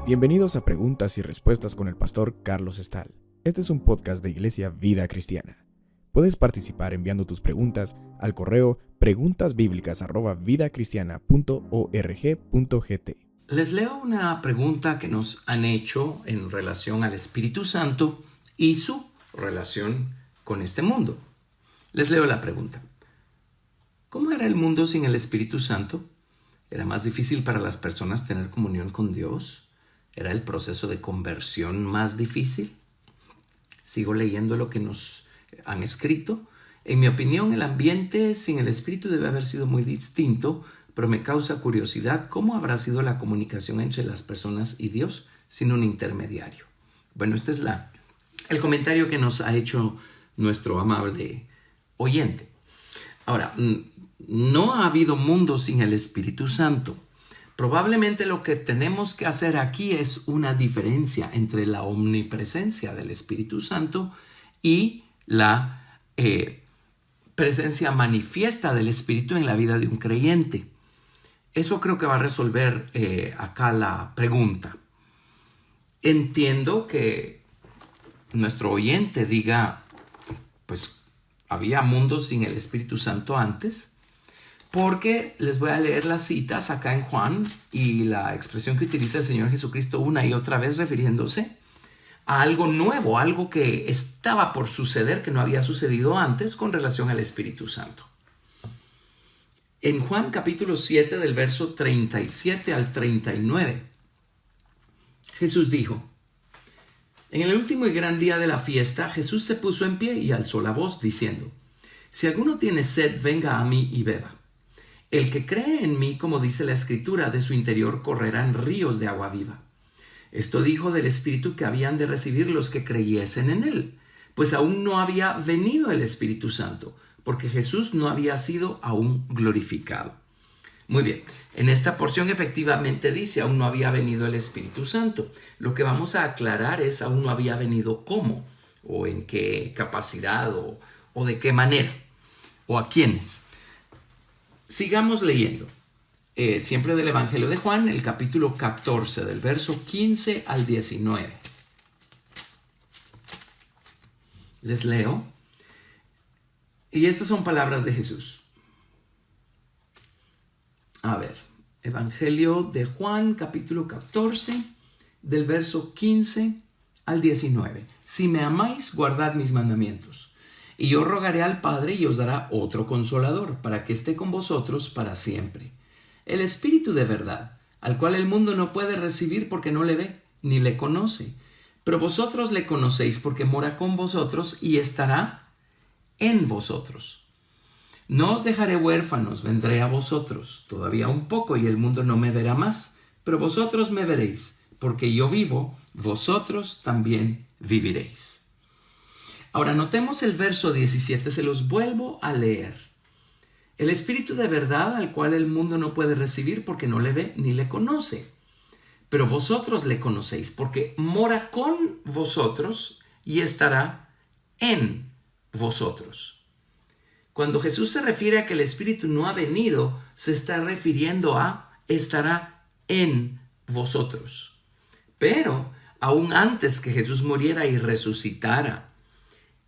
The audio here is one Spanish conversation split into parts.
Bienvenidos a Preguntas y Respuestas con el pastor Carlos Estal. Este es un podcast de Iglesia Vida Cristiana. Puedes participar enviando tus preguntas al correo preguntasbiblicas@vidacristiana.org.gt. Les leo una pregunta que nos han hecho en relación al Espíritu Santo y su relación con este mundo. Les leo la pregunta. ¿Cómo era el mundo sin el Espíritu Santo? ¿Era más difícil para las personas tener comunión con Dios? ¿Era el proceso de conversión más difícil? Sigo leyendo lo que nos han escrito. En mi opinión, el ambiente sin el Espíritu debe haber sido muy distinto, pero me causa curiosidad cómo habrá sido la comunicación entre las personas y Dios sin un intermediario. Bueno, este es el comentario que nos ha hecho nuestro amable oyente. Ahora, no ha habido mundo sin el Espíritu Santo. Probablemente lo que tenemos que hacer aquí es una diferencia entre la omnipresencia del Espíritu Santo y la presencia manifiesta del Espíritu en la vida de un creyente. Eso creo que va a resolver acá la pregunta. Entiendo que nuestro oyente diga, pues había mundos sin el Espíritu Santo antes, porque les voy a leer las citas acá en Juan y la expresión que utiliza el Señor Jesucristo una y otra vez refiriéndose a algo nuevo, algo que estaba por suceder, que no había sucedido antes con relación al Espíritu Santo. En Juan capítulo 7 del verso 37 al 39, Jesús dijo: En el último y gran día de la fiesta, Jesús se puso en pie y alzó la voz diciendo: Si alguno tiene sed, venga a mí y beba. El que cree en mí, como dice la Escritura, de su interior correrán ríos de agua viva. Esto dijo del Espíritu que habían de recibir los que creyesen en él, pues aún no había venido el Espíritu Santo, porque Jesús no había sido aún glorificado. Muy bien, en esta porción efectivamente dice aún no había venido el Espíritu Santo. Lo que vamos a aclarar es aún no había venido cómo, o en qué capacidad, o de qué manera, o a quiénes. Sigamos leyendo, siempre del Evangelio de Juan, el capítulo 14, del verso 15 al 19. Les leo, y estas son palabras de Jesús. A ver, Evangelio de Juan, capítulo 14, del verso 15 al 19. Si me amáis, guardad mis mandamientos. Y yo rogaré al Padre y os dará otro Consolador, para que esté con vosotros para siempre. El Espíritu de verdad, al cual el mundo no puede recibir porque no le ve, ni le conoce. Pero vosotros le conocéis porque mora con vosotros y estará en vosotros. No os dejaré huérfanos, vendré a vosotros. Todavía un poco y el mundo no me verá más, pero vosotros me veréis, porque yo vivo, vosotros también viviréis. Ahora notemos el verso 17, se los vuelvo a leer. El Espíritu de verdad al cual el mundo no puede recibir porque no le ve ni le conoce. Pero vosotros le conocéis porque mora con vosotros y estará en vosotros. Cuando Jesús se refiere a que el Espíritu no ha venido, se está refiriendo a estará en vosotros. Pero aún antes que Jesús muriera y resucitara,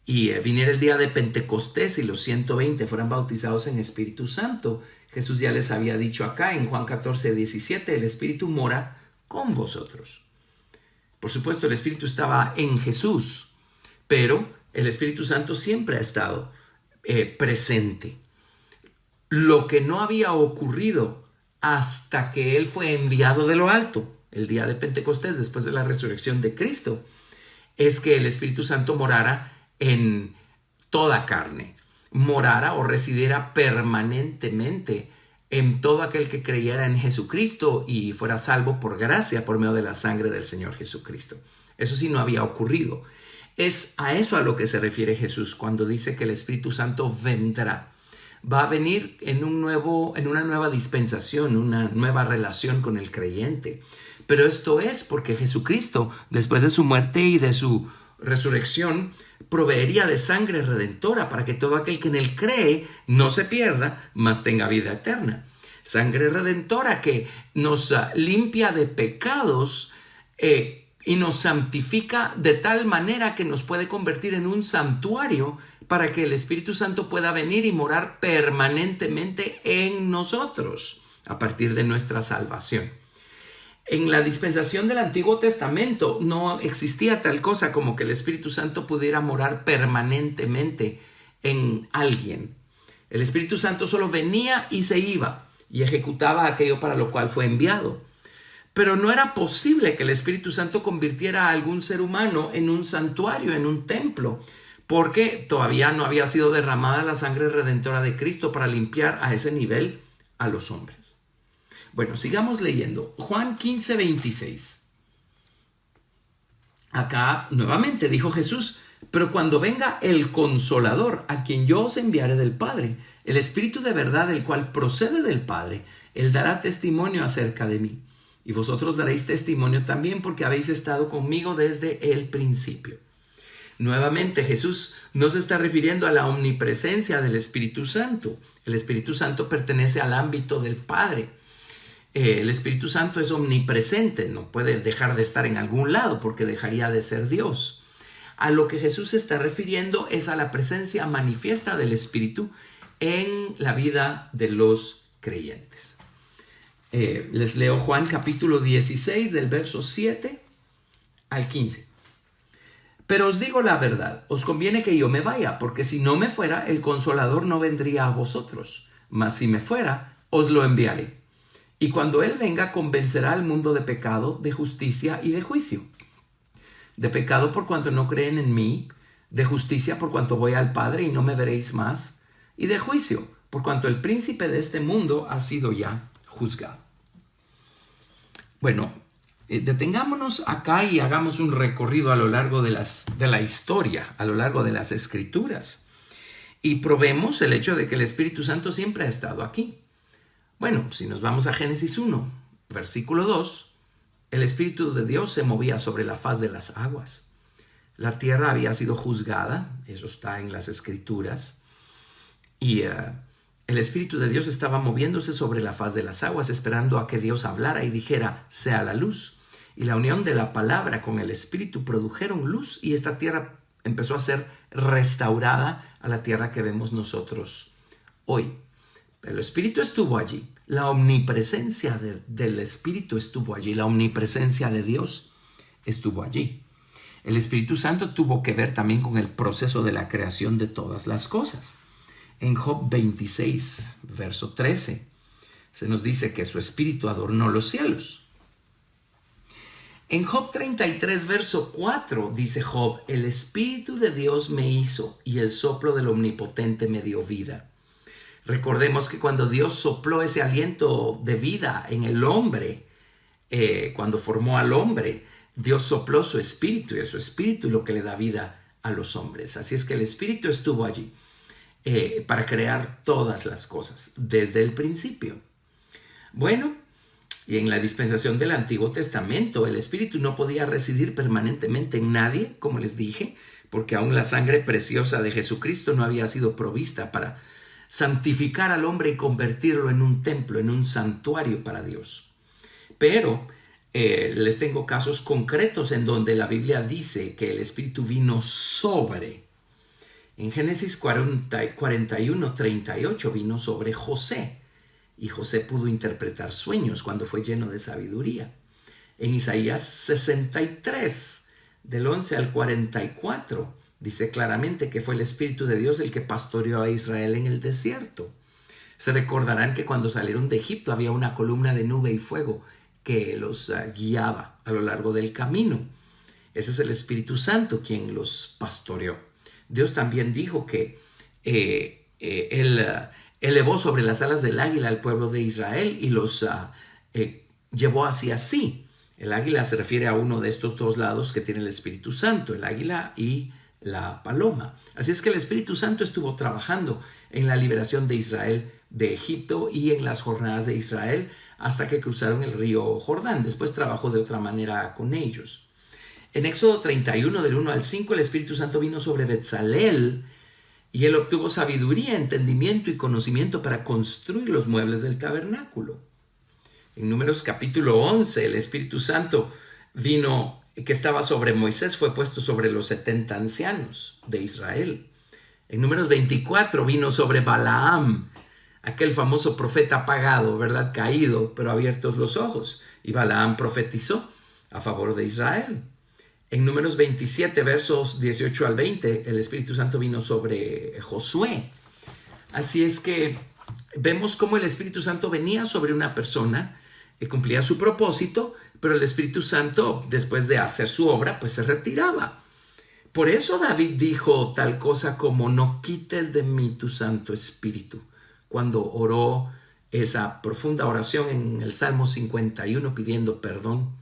y viniera el día de Pentecostés y los 120 fueran bautizados en Espíritu Santo, Jesús ya les había dicho acá en Juan 14, 17, el Espíritu mora con vosotros. Por supuesto, el Espíritu estaba en Jesús, pero el Espíritu Santo siempre ha estado presente. Lo que no había ocurrido hasta que Él fue enviado de lo alto, el día de Pentecostés, después de la resurrección de Cristo, es que el Espíritu Santo morara en toda carne, morara o residiera permanentemente en todo aquel que creyera en Jesucristo y fuera salvo por gracia por medio de la sangre del Señor Jesucristo. Eso sí no había ocurrido. Es a eso a lo que se refiere Jesús cuando dice que el Espíritu Santo vendrá. Va a venir en una nueva dispensación, una nueva relación con el creyente. Pero esto es porque Jesucristo, después de su muerte y de su resurrección proveería de sangre redentora para que todo aquel que en él cree no se pierda, mas tenga vida eterna. Sangre redentora que nos limpia de pecados y nos santifica de tal manera que nos puede convertir en un santuario para que el Espíritu Santo pueda venir y morar permanentemente en nosotros a partir de nuestra salvación. En la dispensación del Antiguo Testamento no existía tal cosa como que el Espíritu Santo pudiera morar permanentemente en alguien. El Espíritu Santo solo venía y se iba y ejecutaba aquello para lo cual fue enviado. Pero no era posible que el Espíritu Santo convirtiera a algún ser humano en un santuario, en un templo, porque todavía no había sido derramada la sangre redentora de Cristo para limpiar a ese nivel a los hombres. Bueno, sigamos leyendo. Juan 15:26. Acá nuevamente dijo Jesús: pero cuando venga el Consolador, a quien yo os enviaré del Padre, el Espíritu de verdad, el cual procede del Padre, él dará testimonio acerca de mí. Y vosotros daréis testimonio también, porque habéis estado conmigo desde el principio. Nuevamente Jesús no se está refiriendo a la omnipresencia del Espíritu Santo. El Espíritu Santo pertenece al ámbito del Padre. El Espíritu Santo es omnipresente, no puede dejar de estar en algún lado porque dejaría de ser Dios. A lo que Jesús se está refiriendo es a la presencia manifiesta del Espíritu en la vida de los creyentes. Les leo Juan capítulo 16 del verso 7 al 15. Pero os digo la verdad, os conviene que yo me vaya, porque si no me fuera, el Consolador no vendría a vosotros, mas si me fuera, os lo enviaré. Y cuando Él venga, convencerá al mundo de pecado, de justicia y de juicio. De pecado por cuanto no creen en mí, de justicia por cuanto voy al Padre y no me veréis más, y de juicio por cuanto el príncipe de este mundo ha sido ya juzgado. Bueno, detengámonos acá y hagamos un recorrido a lo largo de la historia, a lo largo de las Escrituras, y probemos el hecho de que el Espíritu Santo siempre ha estado aquí. Bueno, si nos vamos a Génesis 1, versículo 2, el Espíritu de Dios se movía sobre la faz de las aguas. La tierra había sido juzgada, eso está en las Escrituras, y el Espíritu de Dios estaba moviéndose sobre la faz de las aguas, esperando a que Dios hablara y dijera, sea la luz. Y la unión de la palabra con el Espíritu produjeron luz, y esta tierra empezó a ser restaurada a la tierra que vemos nosotros hoy. El Espíritu estuvo allí, la omnipresencia del Espíritu estuvo allí, la omnipresencia de Dios estuvo allí. El Espíritu Santo tuvo que ver también con el proceso de la creación de todas las cosas. En Job 26, verso 13, se nos dice que su Espíritu adornó los cielos. En Job 33, verso 4, dice Job, el Espíritu de Dios me hizo y el soplo del Omnipotente me dio vida. Recordemos que cuando Dios sopló ese aliento de vida en el hombre, cuando formó al hombre, Dios sopló su espíritu, y es su espíritu lo que le da vida a los hombres. Así es que el Espíritu estuvo allí para crear todas las cosas desde el principio. Bueno, y en la dispensación del Antiguo Testamento, el Espíritu no podía residir permanentemente en nadie, como les dije, porque aún la sangre preciosa de Jesucristo no había sido provista para santificar al hombre y convertirlo en un templo, en un santuario para Dios. Pero les tengo casos concretos en donde la Biblia dice que el Espíritu vino sobre. En Génesis 41:38 vino sobre José, y José pudo interpretar sueños cuando fue lleno de sabiduría. En Isaías 63, del 11 al 44, dice claramente que fue el Espíritu de Dios el que pastoreó a Israel en el desierto. Se recordarán que cuando salieron de Egipto había una columna de nube y fuego que los guiaba a lo largo del camino. Ese es el Espíritu Santo quien los pastoreó. Dios también dijo que Él elevó sobre las alas del águila al pueblo de Israel y los llevó hacia sí. El águila se refiere a uno de estos dos lados que tiene el Espíritu Santo, el águila y la paloma. Así es que el Espíritu Santo estuvo trabajando en la liberación de Israel de Egipto y en las jornadas de Israel hasta que cruzaron el río Jordán. Después trabajó de otra manera con ellos. En Éxodo 31, del 1 al 5, el Espíritu Santo vino sobre Betzalel y él obtuvo sabiduría, entendimiento y conocimiento para construir los muebles del tabernáculo. En Números capítulo 11, el Espíritu Santo vino, que estaba sobre Moisés, fue puesto sobre los 70 ancianos de Israel. En Números 24 vino sobre Balaam, aquel famoso profeta apagado, ¿verdad? Caído, pero abiertos los ojos. Y Balaam profetizó a favor de Israel. En Números 27, versos 18 al 20, el Espíritu Santo vino sobre Josué. Así es que vemos cómo el Espíritu Santo venía sobre una persona, cumplía su propósito, pero el Espíritu Santo, después de hacer su obra, pues se retiraba. Por eso David dijo tal cosa como: no quites de mí tu Santo Espíritu, cuando oró esa profunda oración en el Salmo 51 pidiendo perdón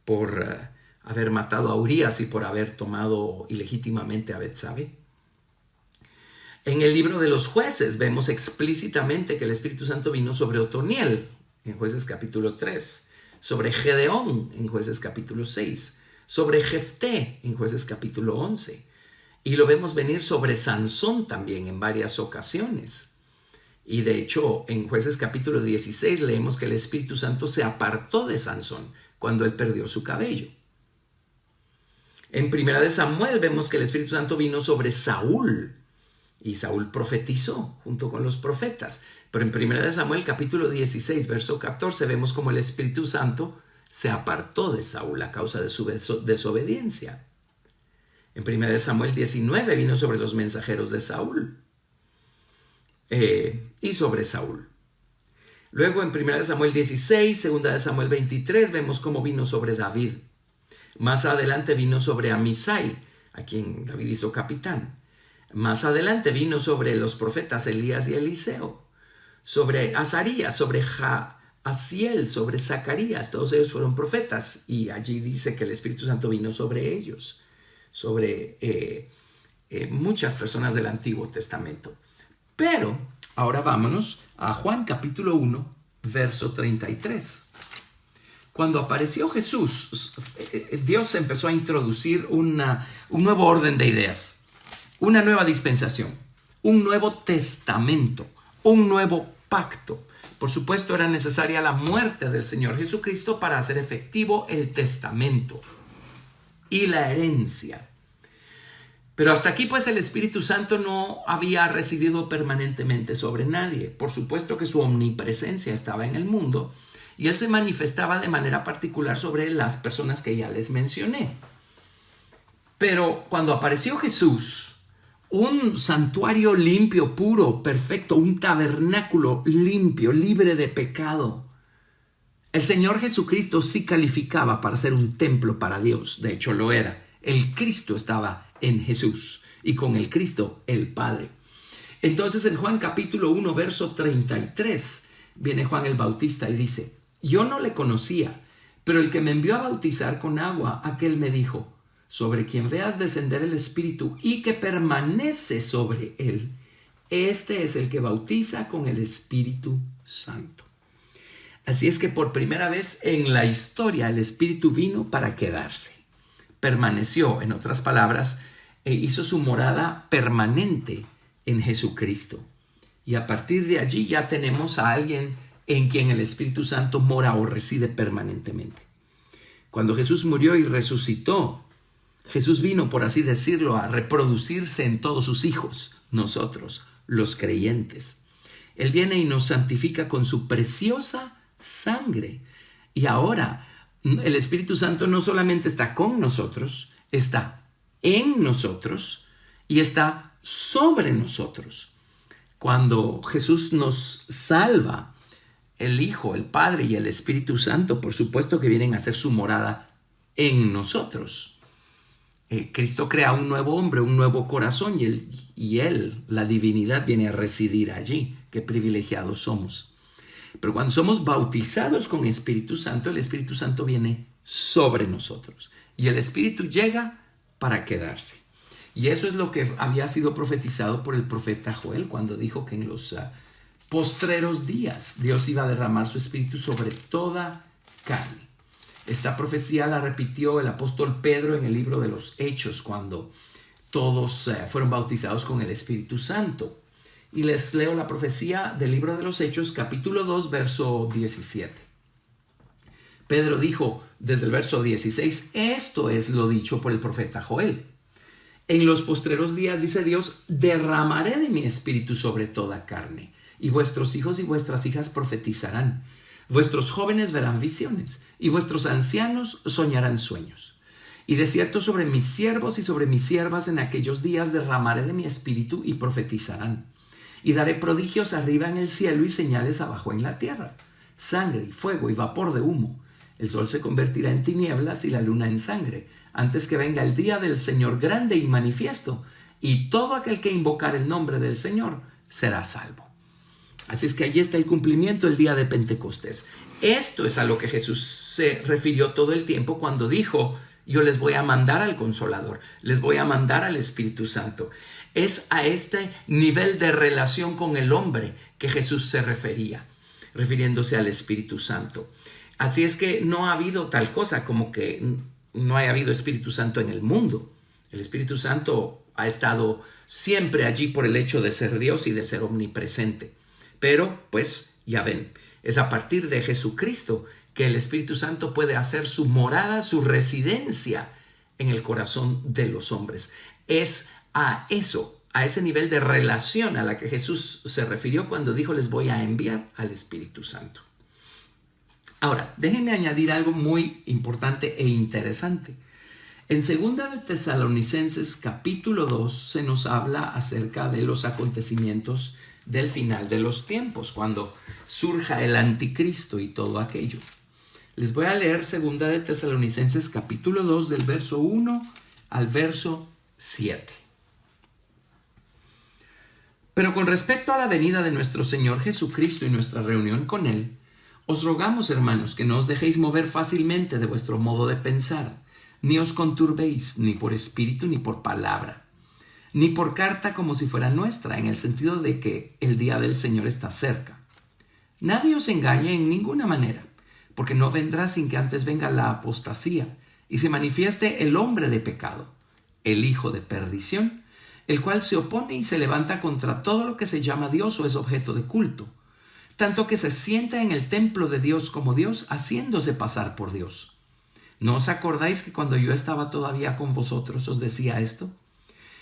por haber matado a Urías y por haber tomado ilegítimamente a Betsabé. En el libro de los Jueces vemos explícitamente que el Espíritu Santo vino sobre Otoniel en Jueces capítulo 3, sobre Gedeón en Jueces capítulo 6, sobre Jefté en Jueces capítulo 11, y lo vemos venir sobre Sansón también en varias ocasiones. Y de hecho, en Jueces capítulo 16 leemos que el Espíritu Santo se apartó de Sansón cuando él perdió su cabello. En Primera de Samuel vemos que el Espíritu Santo vino sobre Saúl y Saúl profetizó junto con los profetas. Pero en Primera de Samuel capítulo 16, verso 14 vemos como el Espíritu Santo se apartó de Saúl a causa de su desobediencia. En Primera de Samuel 19 vino sobre los mensajeros de Saúl y sobre Saúl. Luego en 1 Samuel 16, 2 Samuel 23 vemos cómo vino sobre David. Más adelante vino sobre Amisai, a quien David hizo capitán. Más adelante vino sobre los profetas Elías y Eliseo, sobre Azarías, sobre Jaasiel, sobre Zacarías. Todos ellos fueron profetas y allí dice que el Espíritu Santo vino sobre ellos, sobre muchas personas del Antiguo Testamento. Pero ahora vámonos a Juan capítulo 1, verso 33. Cuando apareció Jesús, Dios empezó a introducir un nuevo orden de ideas, una nueva dispensación, un nuevo testamento, un nuevo pacto. Por supuesto, era necesaria la muerte del Señor Jesucristo para hacer efectivo el testamento y la herencia. Pero hasta aquí, pues, el Espíritu Santo no había residido permanentemente sobre nadie. Por supuesto que su omnipresencia estaba en el mundo y Él se manifestaba de manera particular sobre las personas que ya les mencioné. Pero cuando apareció Jesús, un santuario limpio, puro, perfecto, un tabernáculo limpio, libre de pecado, el Señor Jesucristo sí calificaba para ser un templo para Dios. De hecho, lo era. El Cristo estaba en Jesús y con el Cristo el Padre. Entonces en Juan capítulo 1 verso 33 viene Juan el Bautista y dice: yo no le conocía, pero el que me envió a bautizar con agua, aquel me dijo: sobre quien veas descender el Espíritu y que permanece sobre él, este es el que bautiza con el Espíritu Santo. Así es que por primera vez en la historia el Espíritu vino para quedarse. Permaneció, en otras palabras, hizo su morada permanente en Jesucristo. Y a partir de allí ya tenemos a alguien en quien el Espíritu Santo mora o reside permanentemente. Cuando Jesús murió y resucitó, Jesús vino, por así decirlo, a reproducirse en todos sus hijos, nosotros, los creyentes. Él viene y nos santifica con su preciosa sangre. Y ahora el Espíritu Santo no solamente está con nosotros, está en nosotros y está sobre nosotros. Cuando Jesús nos salva, el Hijo, el Padre y el Espíritu Santo, por supuesto que vienen a hacer su morada en nosotros. Cristo crea un nuevo hombre, un nuevo corazón y él, la divinidad, viene a residir allí. Qué privilegiados somos. Pero cuando somos bautizados con Espíritu Santo, el Espíritu Santo viene sobre nosotros. Y el Espíritu llega para quedarse. Y eso es lo que había sido profetizado por el profeta Joel cuando dijo que en los postreros días Dios iba a derramar su Espíritu sobre toda carne. Esta profecía la repitió el apóstol Pedro en el libro de los Hechos, cuando todos fueron bautizados con el Espíritu Santo. Y les leo la profecía del libro de los Hechos, capítulo 2, verso 17. Pedro dijo desde el verso 16, esto es lo dicho por el profeta Joel. En los postreros días, dice Dios, derramaré de mi espíritu sobre toda carne, y vuestros hijos y vuestras hijas profetizarán. Vuestros jóvenes verán visiones, y vuestros ancianos soñarán sueños. Y de cierto sobre mis siervos y sobre mis siervas en aquellos días derramaré de mi espíritu y profetizarán. Y daré prodigios arriba en el cielo y señales abajo en la tierra, sangre y fuego y vapor de humo. El sol se convertirá en tinieblas y la luna en sangre, antes que venga el día del Señor grande y manifiesto, y todo aquel que invocar el nombre del Señor será salvo. Así es que allí está el cumplimiento del día de Pentecostés. Esto es a lo que Jesús se refirió todo el tiempo cuando dijo, yo les voy a mandar al Consolador, les voy a mandar al Espíritu Santo. Es a este nivel de relación con el hombre que Jesús se refería, refiriéndose al Espíritu Santo. Así es que no ha habido tal cosa como que no haya habido Espíritu Santo en el mundo. El Espíritu Santo ha estado siempre allí por el hecho de ser Dios y de ser omnipresente. Pero, pues, ya ven, es a partir de Jesucristo que el Espíritu Santo puede hacer su morada, su residencia en el corazón de los hombres. Es a eso, a ese nivel de relación a la que Jesús se refirió cuando dijo, les voy a enviar al Espíritu Santo. Ahora, déjenme añadir algo muy importante e interesante. En 2 de Tesalonicenses capítulo 2 se nos habla acerca de los acontecimientos del final de los tiempos, cuando surja el anticristo y todo aquello. Les voy a leer 2 de Tesalonicenses capítulo 2 del verso 1 al verso 7. Pero con respecto a la venida de nuestro Señor Jesucristo y nuestra reunión con Él, os rogamos, hermanos, que no os dejéis mover fácilmente de vuestro modo de pensar, ni os conturbéis, ni por espíritu, ni por palabra, ni por carta como si fuera nuestra, en el sentido de que el día del Señor está cerca. Nadie os engañe en ninguna manera, porque no vendrá sin que antes venga la apostasía, y se manifieste el hombre de pecado, el hijo de perdición, el cual se opone y se levanta contra todo lo que se llama Dios o es objeto de culto, tanto que se sienta en el templo de Dios como Dios, haciéndose pasar por Dios. ¿No os acordáis que cuando yo estaba todavía con vosotros os decía esto?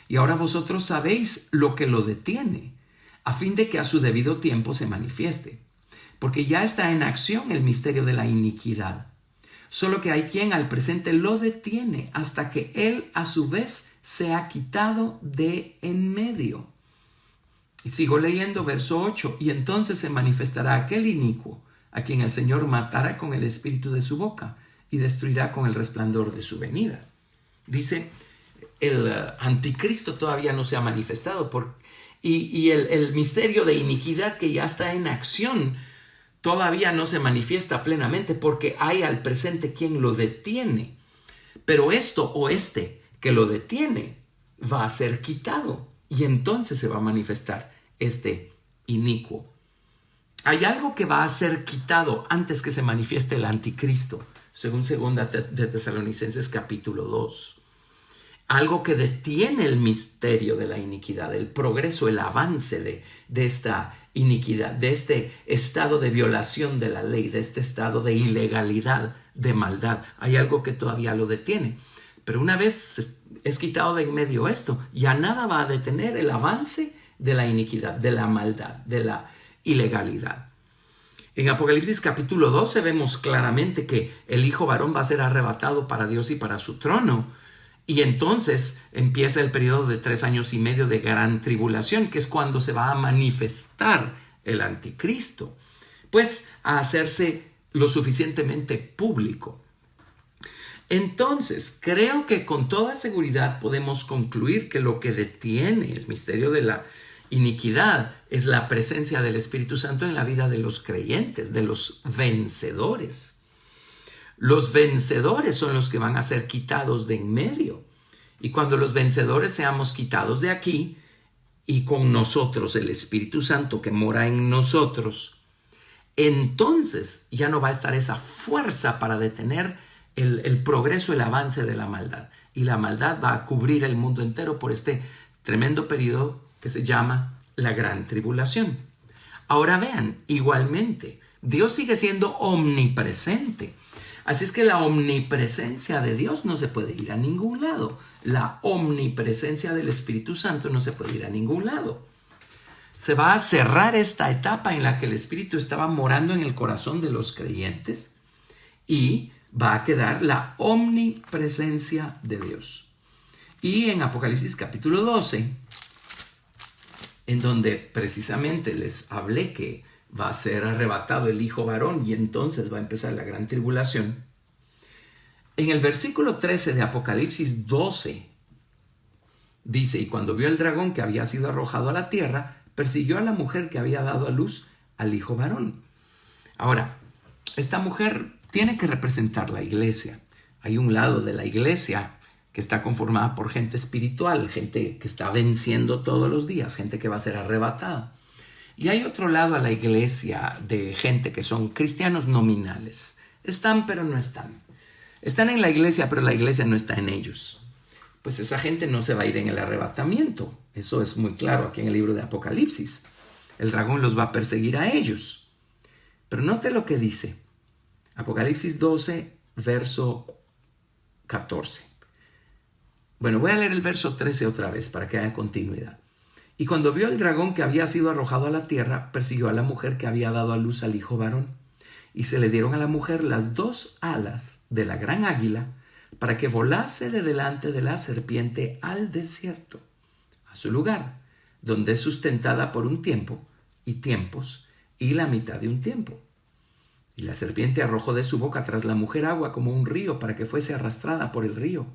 Y ahora vosotros sabéis lo que lo detiene, a fin de que a su debido tiempo se manifieste. Porque ya está en acción el misterio de la iniquidad. Solo que hay quien al presente lo detiene hasta que él a su vez sea quitado de en medio. Y sigo leyendo verso 8. Y entonces se manifestará aquel inicuo, a quien el Señor matará con el espíritu de su boca y destruirá con el resplandor de su venida. Dice, el anticristo todavía no se ha manifestado y el misterio de iniquidad que ya está en acción todavía no se manifiesta plenamente porque hay al presente quien lo detiene. Pero esto o este que lo detiene va a ser quitado y entonces se va a manifestar este inicuo. Hay algo que va a ser quitado antes que se manifieste el anticristo, según 2 de Tesalonicenses capítulo 2. Algo que detiene el misterio de la iniquidad, el progreso, el avance de esta iniquidad, de este estado de violación de la ley, de este estado de ilegalidad, de maldad. Hay algo que todavía lo detiene. Pero una vez es quitado de en medio esto, ya nada va a detener el avance de la iniquidad, de la maldad, de la ilegalidad. En Apocalipsis capítulo 12 vemos claramente que el hijo varón va a ser arrebatado para Dios y para su trono. Y entonces empieza el periodo de 3 años y medio de gran tribulación, que es cuando se va a manifestar el anticristo, pues a hacerse lo suficientemente público. Entonces, creo que con toda seguridad podemos concluir que lo que detiene el misterio de la iniquidad es la presencia del Espíritu Santo en la vida de los creyentes, de los vencedores. Los vencedores son los que van a ser quitados de en medio. Y cuando los vencedores seamos quitados de aquí y con nosotros el Espíritu Santo que mora en nosotros, entonces ya no va a estar esa fuerza para detener el progreso, el avance de la maldad. Y la maldad va a cubrir el mundo entero por este tremendo periodo que se llama la Gran Tribulación. Ahora vean, igualmente, Dios sigue siendo omnipresente. Así es que la omnipresencia de Dios no se puede ir a ningún lado. La omnipresencia del Espíritu Santo no se puede ir a ningún lado. Se va a cerrar esta etapa en la que el Espíritu estaba morando en el corazón de los creyentes y va a quedar la omnipresencia de Dios. Y en Apocalipsis capítulo 12, en donde precisamente les hablé que va a ser arrebatado el hijo varón y entonces va a empezar la gran tribulación. En el versículo 13 de Apocalipsis 12 dice: y cuando vio el dragón que había sido arrojado a la tierra, persiguió a la mujer que había dado a luz al hijo varón. Ahora, esta mujer tiene que representar la iglesia. Hay un lado de la iglesia que está conformada por gente espiritual, gente que está venciendo todos los días, gente que va a ser arrebatada. Y hay otro lado a la iglesia de gente que son cristianos nominales. Están, pero no están. Están en la iglesia, pero la iglesia no está en ellos. Pues esa gente no se va a ir en el arrebatamiento. Eso es muy claro aquí en el libro de Apocalipsis. El dragón los va a perseguir a ellos. Pero note lo que dice. Apocalipsis 12, verso 14. Bueno, voy a leer el verso 13 otra vez para que haya continuidad. Y cuando vio el dragón que había sido arrojado a la tierra, persiguió a la mujer que había dado a luz al hijo varón. Y se le dieron a la mujer las 2 alas de la gran águila para que volase de delante de la serpiente al desierto, a su lugar, donde es sustentada por un tiempo y tiempos y la mitad de un tiempo. Y la serpiente arrojó de su boca tras la mujer agua como un río para que fuese arrastrada por el río.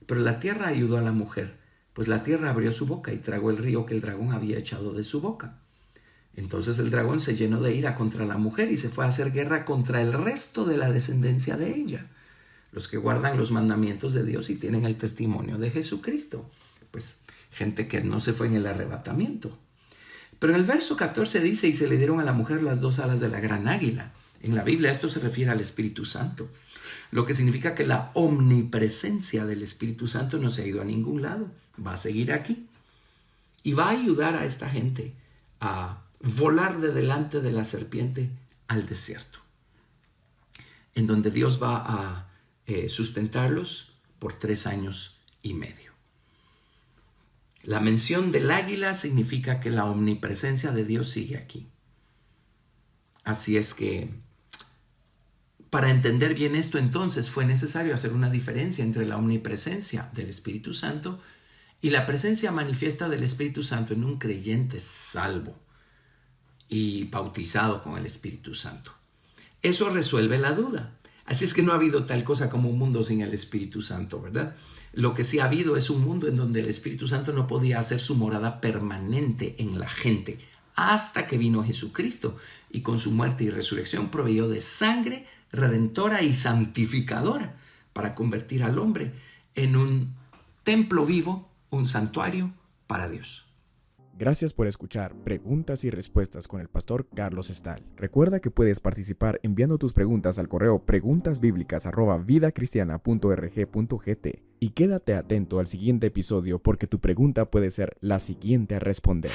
Pero la tierra ayudó a la mujer, pues la tierra abrió su boca y tragó el río que el dragón había echado de su boca. Entonces el dragón se llenó de ira contra la mujer y se fue a hacer guerra contra el resto de la descendencia de ella, los que guardan los mandamientos de Dios y tienen el testimonio de Jesucristo. Pues gente que no se fue en el arrebatamiento. Pero en el verso 14 dice: y se le dieron a la mujer las 2 alas de la gran águila. En la Biblia esto se refiere al Espíritu Santo, lo que significa que la omnipresencia del Espíritu Santo no se ha ido a ningún lado, va a seguir aquí y va a ayudar a esta gente a volar de delante de la serpiente al desierto, en donde Dios va a sustentarlos por 3 años y medio. La mención del águila significa que la omnipresencia de Dios sigue aquí. Así es que para entender bien esto, entonces, fue necesario hacer una diferencia entre la omnipresencia del Espíritu Santo y la presencia manifiesta del Espíritu Santo en un creyente salvo y bautizado con el Espíritu Santo. Eso resuelve la duda. Así es que no ha habido tal cosa como un mundo sin el Espíritu Santo, ¿verdad? Lo que sí ha habido es un mundo en donde el Espíritu Santo no podía hacer su morada permanente en la gente hasta que vino Jesucristo y con su muerte y resurrección proveyó de sangre redentora y santificadora para convertir al hombre en un templo vivo, un santuario para Dios. Gracias por escuchar Preguntas y Respuestas con el pastor Carlos Estal. Recuerda que puedes participar enviando tus preguntas al correo preguntasbiblicas@vidacristiana.org.gt y quédate atento al siguiente episodio porque tu pregunta puede ser la siguiente a responder.